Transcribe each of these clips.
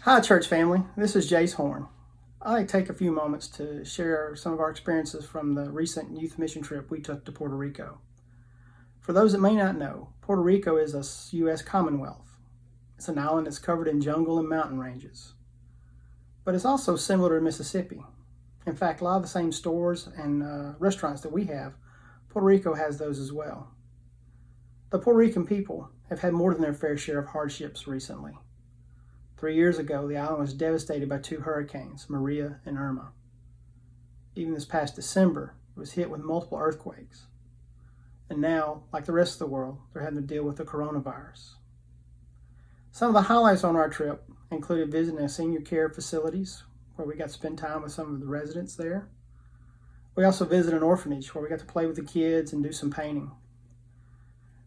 Hi, church family. This is Jase Horn. I'd like to take a few moments to share some of our experiences from the recent youth mission trip we took to Puerto Rico. For those that may not know, Puerto Rico is a U.S. Commonwealth. It's an island that's covered in jungle and mountain ranges. But it's also similar to Mississippi. In fact, a lot of the same stores and restaurants that we have, Puerto Rico has those as well. The Puerto Rican people have had more than their fair share of hardships recently. 3 years ago, the island was devastated by two hurricanes, Maria and Irma. Even this past December, it was hit with multiple earthquakes. And now, like the rest of the world, they're having to deal with the coronavirus. Some of the highlights on our trip included visiting senior care facilities, where we got to spend time with some of the residents there. We also visited an orphanage where we got to play with the kids and do some painting.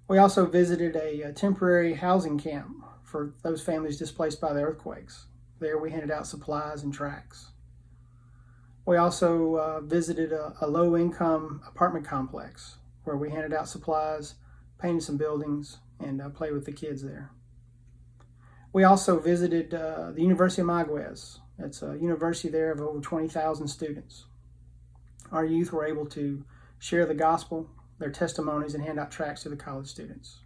We also visited a temporary housing camp for those families displaced by the earthquakes. There we handed out supplies and tracts. We also visited a low-income apartment complex where we handed out supplies, painted some buildings, and played with the kids there. We also visited the University of Mayagüez. It's a university there of over 20,000 students. Our youth were able to share the gospel, their testimonies, and hand out tracts to the college students.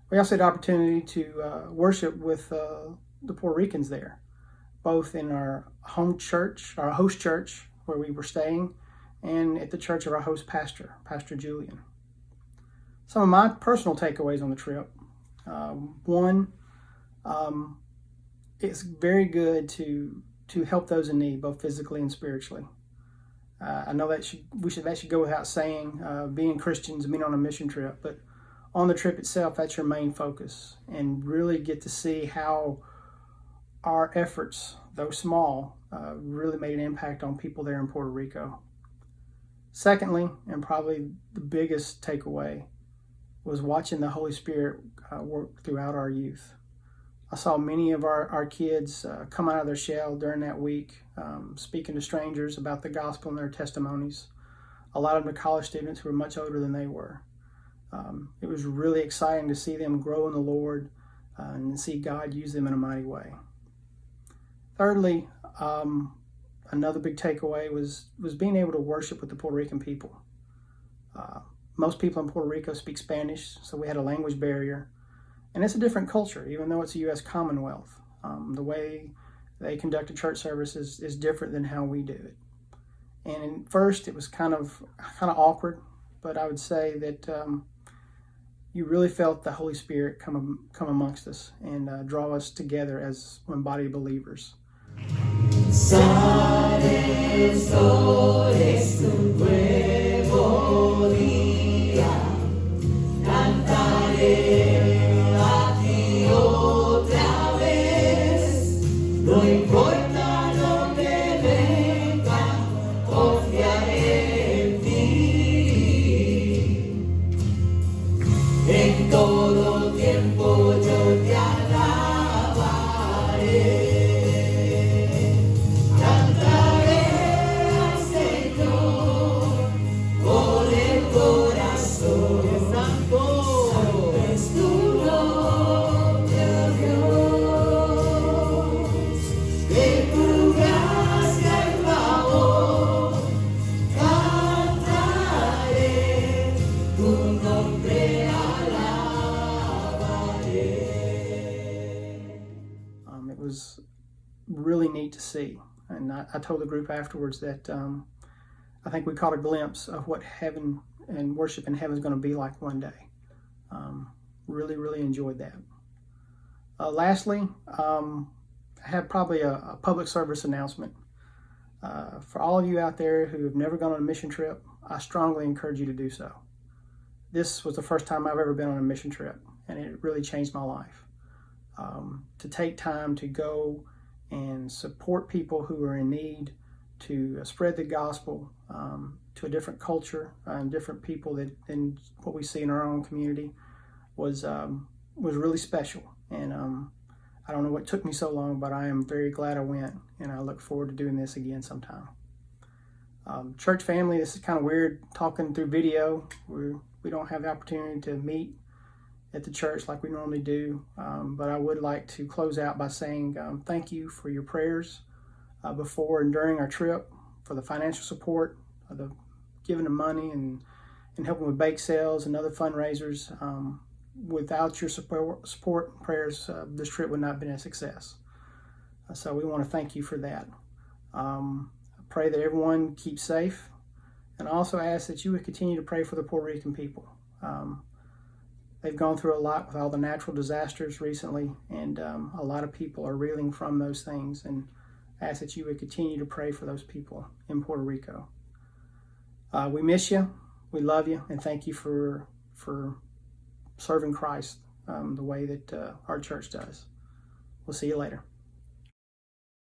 We also had the opportunity to worship with the Puerto Ricans there, both in our home church, our host church where we were staying, and at the church of our host pastor, Pastor Julian. Some of my personal takeaways on the trip. One, it's very good to help those in need, both physically and spiritually. I know that should go without saying, being Christians and being on a mission trip, but on the trip itself, that's your main focus, and really get to see how our efforts, though small, really made an impact on people there in Puerto Rico. Secondly, and probably the biggest takeaway, was watching the Holy Spirit work throughout our youth. I saw many of our kids come out of their shell during that week, speaking to strangers about the gospel and their testimonies. A lot of them are college students who were much older than they were. It was really exciting to see them grow in the Lord and see God use them in a mighty way. Thirdly, another big takeaway was being able to worship with the Puerto Rican people. Most people in Puerto Rico speak Spanish, so we had a language barrier. And it's a different culture, even though it's a U.S. Commonwealth. The way they conduct a church service is different than how we do it. And at first, it was kind of awkward, but I would say that you really felt the Holy Spirit come amongst us and draw us together as one body of believers. It was really neat to see. And I told the group afterwards that I think we caught a glimpse of what heaven and worship in heaven is going to be like one day. Really, really enjoyed that. Lastly, I have probably a public service announcement. For all of you out there who have never gone on a mission trip, I strongly encourage you to do so. This was the first time I've ever been on a mission trip, and it really changed my life. To take time to go and support people who are in need, to spread the gospel to a different culture and different people than what we see in our own community was really special. And I don't know what took me so long, but I am very glad I went, and I look forward to doing this again sometime. Church family, this is kind of weird talking through video. We don't have the opportunity to meet at the church like we normally do, but I would like to close out by saying thank you for your prayers before and during our trip, for the financial support, the giving of money and helping with bake sales and other fundraisers. Without your support and prayers, this trip would not have been a success. So we want to thank you for that. I pray that everyone keeps safe, and I also ask that you would continue to pray for the Puerto Rican people. They've gone through a lot with all the natural disasters recently, and a lot of people are reeling from those things, and I ask that you would continue to pray for those people in Puerto Rico. We miss you, we love you, and thank you for serving Christ the way that our church does. We'll see you later.